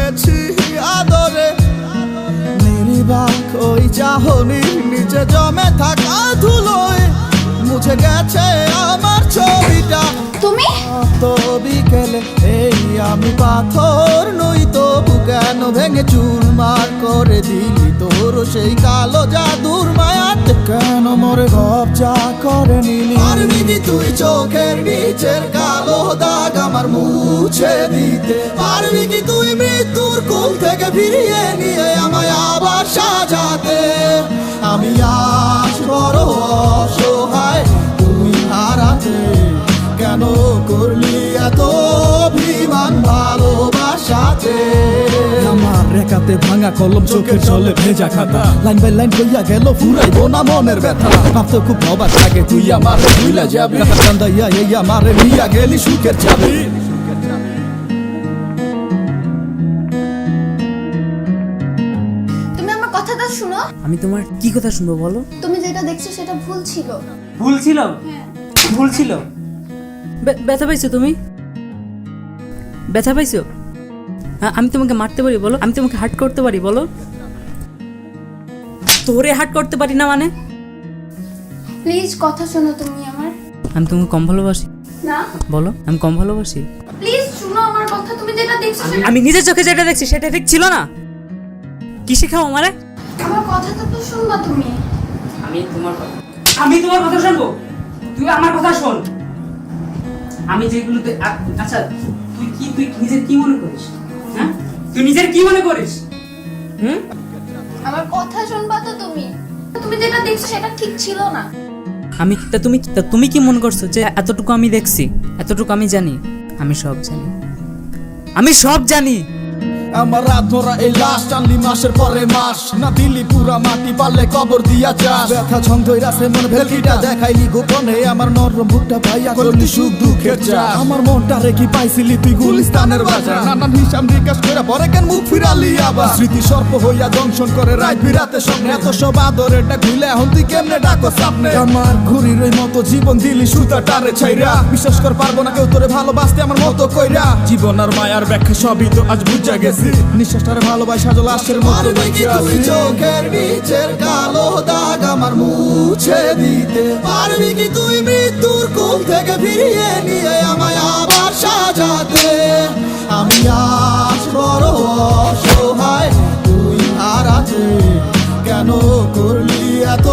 পেয়েছি আদরে। নির্বাক ওই চাহনির নিচে জমে থাকা ধুলোয় মুছে গেছে আমার ছবিটা। তুমি তো বিকেলে এই আমি পাথর নই, তবু কেন ভেঙে চুরমার করে দিলি তোর সেই কালো জাদুর মায়াতে? কেন মোরে কবজা করে নিলি? পারবি কি তুই চোখের নিচের কালো দাগ আমার মুছে দিতে? পারবি কি তুই মৃত্যুর কোল থেকে ফিরিয়ে নিয়ে আমায় আবার সাজাতে? আমি আজ বড় অসহায় তুই হারাতে, কেন করলি এত অভিমান ভালোবাসাতে? আমার রেখাতে ভাঙা কলম, চোখের জলে ভেজা খাতা, লাইন বাই লাইন কইয়া গেল ফুরাইবো না মনের ব্যথা। ভাবতে খুব অবাক লাগে তুই আমারে ভুইলা যাবি, কান্দাইয়া এই আমারে নিয়া গেলি সুখের চাবি। তুমি আমার কথাটা শুনো। আমি তোমার কি কথা শুনবো বলো? তুমি যেটা দেখছো সেটা ভুল ছিল। ভুল ছিল? হ্যাঁ। ভুল ছিল? ব্যথা পাইছো তুমি? ব্যথা পাইছো? হ্যাঁ, আমি তোমাকে মারতে পারি বলো? আমি তোমাকে হার্ট করতে পারি বলো? তোরে হার্ট করতে পারি না মানে? প্লিজ কথা শোনো তুমি আমার। আমি তোমাকে কম ভালোবাসি না, বলো? আমি কম ভালোবাসি? প্লিজ শুনো আমার কথা। তুমি যেটা দেখছো আমি নিজের চোখে যেটা দেখছি সেটা ঠিক ছিল না। কি শেখাও আমারে? আমার কথাটা তো শুনবা তুমি। আমি তোমার কথা শুনবো? তুই আমার কথা শোন। আমি যেগুলো আচ্ছা, তুই নিজের কি মনে করিস? হ্যাঁ, তুই নিজের কি মনে করিস? আমার কথা শুনবা তো তুমি। তুমি যেটা দেখছো সেটা ঠিক ছিল না। তুমি কি মনে করছো যে এতটুকু আমি দেখছি, এতটুকু আমি জানি? আমি সব জানি। আমার রাত ধরা এই লাশ টানলি মাসের পরে মাস, না দিলি পুরা মাটি পারলে কবর দিয়া যাস। ব্যথা ছন্দইরাছে মন ভেলকিটা দেখাইলি গোপনে, আমার নরম বুকটা পাইয়া করলি সুখ দুঃখের চাষ। আমার মনটা রেখি পাইছিলি তুই গুলিস্তানের বাজার, নানান হিসাব নিকাশ করে পরে কেন মুখ ফিরালি আবার? স্মৃতি সর্প হইয়া দংশন করে রাত বিরাতে স্বপ্নে, এত সব আদর এটা ঘুইলে এখন তুই কেমনে ডাকো সামনে? আমার ঘুরির ওই মতো জীবন দিলি সুতা টারে ছাইরা, বিশ্বাস কর পারবো না কেউ তোরে ভালোবাসতে আমার মতো কইরা। জীবন আর মায়ার ব্যাখ্যা সবই তো আজ বুঝা গেছে, নিঃশ্বাসটারে ভালোবাসা লাশের মতো বেঁচে আছি। চোখের নিচের কালো দাগ আমার মুছে দিতে পারবি কি তুই মৃত্যুর কোল থেকে ফিরিয়ে নিয়ে আমায় আবার সাজাতে? আমি আজ বড় অসহায় তুই হারাতে, কেন করলি এত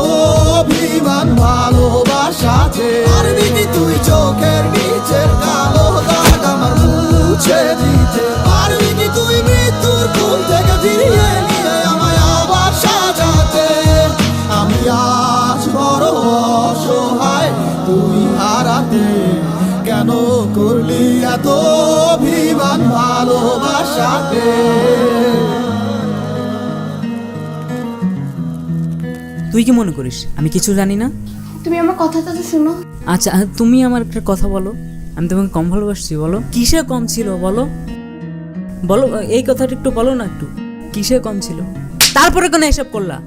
অভিমান ভালোবাসাতে? পারবি কি তুই চোখের নিচের কালো দাগ আমার মুছে দিতে? পারবি কি তুই মৃত্যুর কোল থেকে ফিরিয়ে নিয়ে আমায় আবার সাজাতে? আমি আজ বড় অসহায় তুই হারাতে, কেন করলি এত অভিমান ভালোবাসাতে? তুই কি মনে করিস আমি কিছু জানি না? তুমি আমার কথাটা তো শুনো। আচ্ছা, তুমি আমার একটা কথা বলো, আমি তোমাকে কম ভালোবাসছি বলো? কিসে কম ছিল বলো? বলো, এই কথাটা একটু বলো না, একটু কিসে কম ছিল? তারপরে কেন এসব করলা?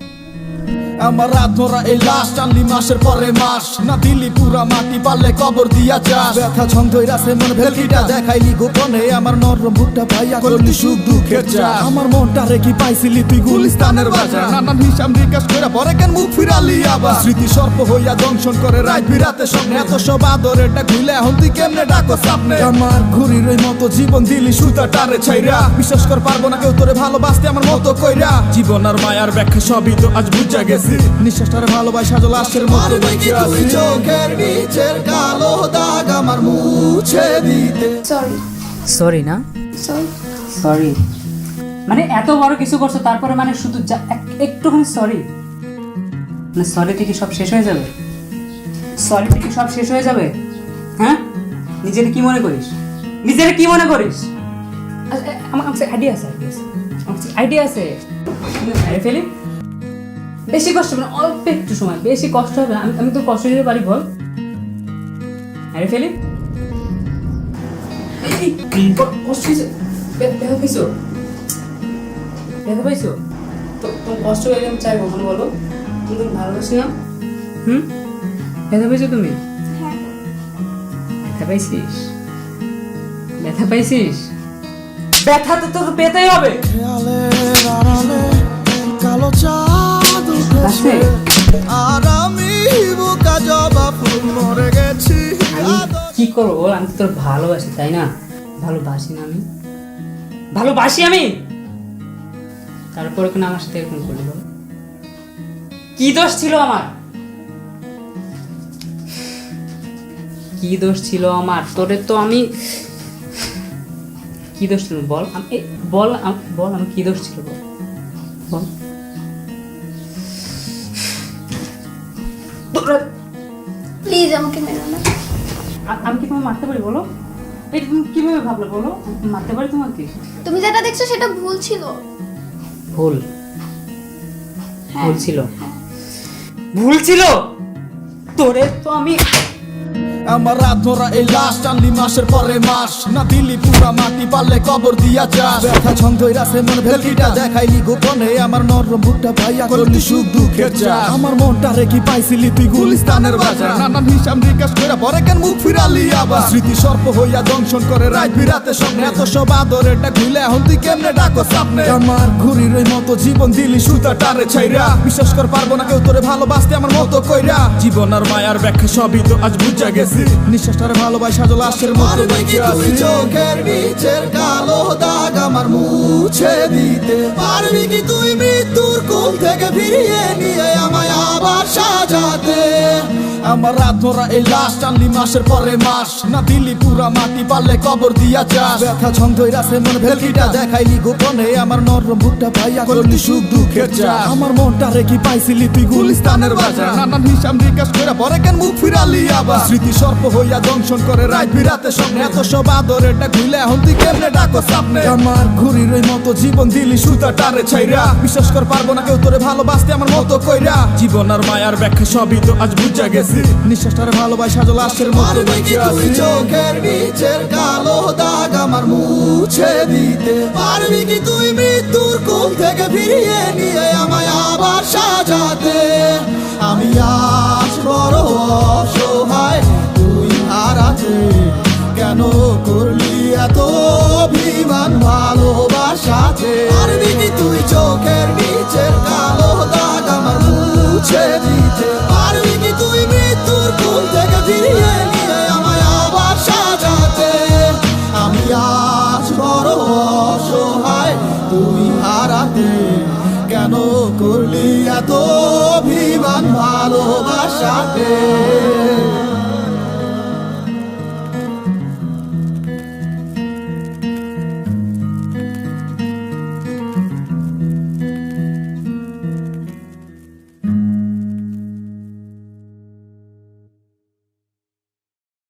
আমার রাত ধরা এই লাশ টানলি মাসের পরে মাস, না দিলি পুরা মাটি পারলে কবর দিয়া যাস। ব্যথা ছন্দইরাছে মন ভেলকিটা দেখাইলি গোপনে, আমার নরম বুকটা পাইয়া করলি সুখ দুঃখের চাষ। আমার মনটা রেখি পাইছিলি তুই গুলিস্তানের বাজার, নানান হিসাব নিকাশ করে পরে কেন মুখ ফিরালি আবার? স্মৃতি সর্প হইয়া দংশন করে রাত বিরাতে স্বপ্নে, এত সব আদর এটা ঘুইলে এখন তুই কেমনে ডাকো সামনে? আমার ঘুরির ওই মতো জীবন দিলি সুতা টারে ছাইরা, বিশ্বাস কর পারবো না কেউ তোরে ভালোবাসতে আমার মতো কইরা। জীবন আর মায়ার ব্যাখ্যা সবই তো আজ বুঝা গেছে, নিঃশ্বাসটারে ভালোবাসা লাশের মতো বেঁচে আছি। চোখের নিচের কালো দাগ আমার মুছে দিতে। সরি না? সরি। মানে এত বড় কিছু করছো তারপরে মানে শুধু একটুখানি সরি? মানে সরি থেকে সব শেষ হয়ে যাবে? সরি থেকে সব শেষ হয়ে যাবে? হ্যাঁ, নিজের কি মনে করিস? আমার আইডিয়া আছে। আরে ফেলি, বেশি কষ্ট হবে না, অল্প একটু সময়, বেশি কষ্ট হবে না। আমি তো কষ্ট দিতে পারি বল? আরে ফেলি, ব্যথা পাইছো তো? কষ্ট হয়ে আমি চাই কখন বলো? তুমি ভালোবাসি না? ব্যথা পাইছো তুমি? ব্যথা পাইছিস? ব্যথা তো তোর পেতেই হবে। খেয়ালের আড়ালে কালো চাঁদ আছে? উঠেছে, আর আমি বোকা জবা ফুল মরে গেছি। আমি কি করবো বল, আমি তো তোর ভালোবাসি তাই না? ভালোবাসি না আমি? ভালোবাসি আমি, তারপরে কেন আমার সাথে এরকম করলি বল? কি দোষ ছিল আমার? কি দোষ ছিল আমার? তোরে তো আমি কি দোষ ছিল বল? বল বল আমি কি দোষ ছিল বল বল। প্লিজ আমাকে মেরো না। আমি কি তোমায় মারতে পারি বলো? এই তুমি কিভাবে ভাবলে বলো মারতে পারি তোমাকে? তুমি যেটা দেখছো সেটা ভুল ছিল। ভুল? হ্যাঁ। ভুল ছিল? ভুল ছিল? তোরে তো আমি আমার রাত ধরা এই লাশ টানলি মাসের পরে মাস, না দিলি পুরা মাটি পারলে কবর দিয়া চাস। ব্যথা ছন্দ রাসে মন ভেলকিটা দেখাইলি গোপনে, আমার নরম বুকটা ভাইয়া করলি সুখ দুঃখের চাষ। আমার মনটা রেখি পাইছিলি তুই গুলিস্তানের বাজার, নানান হিসাব নিকাশ করে পরে কেন মুখ ফিরালি আবার। স্মৃতি সর্প হইয়া দংশন করে রাত বিরাতে স্বপ্নে, এত সব আদরেরটা খুলে এখন তুই কেমনে ডাকো সামনে। আমার ঘুরির ওই মতো জীবন দিলি সুতা টারে ছাইরা, বিশ্বাস কর পারবো না কেউ তোরে ভালোবাসতে আমার মতো কইরা। জীবন আর মায়ার ব্যাখ্যা সবই তো আজ বুঝা গেছে, নিঃশ্বাসটারে ভালোবাসা লাশের মতো বেঁচে আছি। চোখের নিচের কালো দাগ আমার মুছে দিতে পারবি কি তুই মৃত্যুর কোল থেকে ফিরিয়ে নিয়ে আমায় আবার সাজাতে। আমার রাত ধরা এই লাশ টানলি মাসের পরে মাস, না দিলি পুরা মাটি পারলে কবর দিয়া চাস। ব্যথা ছন্দ রাসে মন ভেলকিটা দেখাইলি গোপনে, আমার নরম বুকটা ভাইয়া করলি সুখ দুঃখের চাষ। আমার মনটা রেখি পাইছিলি তুই গুলিস্তানের বাজার, নানান হিসাব নিকাশ করে পরে কেন মুখ ফিরালি আবার। স্মৃতি সর্প হইয়া দংশন করে রাত বিরাতে স্বপ্নে, এত সব আদরেরটা খুলে এখন তুই কেমনে ডাকো সামনে। আমার ঘুরির ওই মতো জীবন দিলি সুতা টারে ছাইরা, বিশ্বাস কর পারবো না কেউ তোরে ভালোবাসতে আমার মতো কইরা। জীবন আর মায়ার ব্যাখ্যা সবই তো আজ বুঝা গেছি, নিঃশ্বাসটারে ভালোবাসা লাশের মতো বেঁচে আছি। চোখের নিচের কালো দাগ আমার মুছে দিতে পারবি কি তুই মৃত্যুর কোল থেকে ফিরিয়ে নিয়ে আমায় আবার সাজাতে। আমি আজ বড় অসহায় তুই হারাতে, কেন করলি এত অভিমান ভালোবাসাতে। পারবি কি তুই চোখের নিচের কালো দাগ আমার মুছে দিতে, পারবি কি তুই মৃত্যুর কোল থেকে ফিরিয়ে নিয়ে আমায় আবার সাজাতে। আমি আজ বড় অসহায় তুই হারাতে, কেন করলি এত অভিমান ভালোবাসাতে।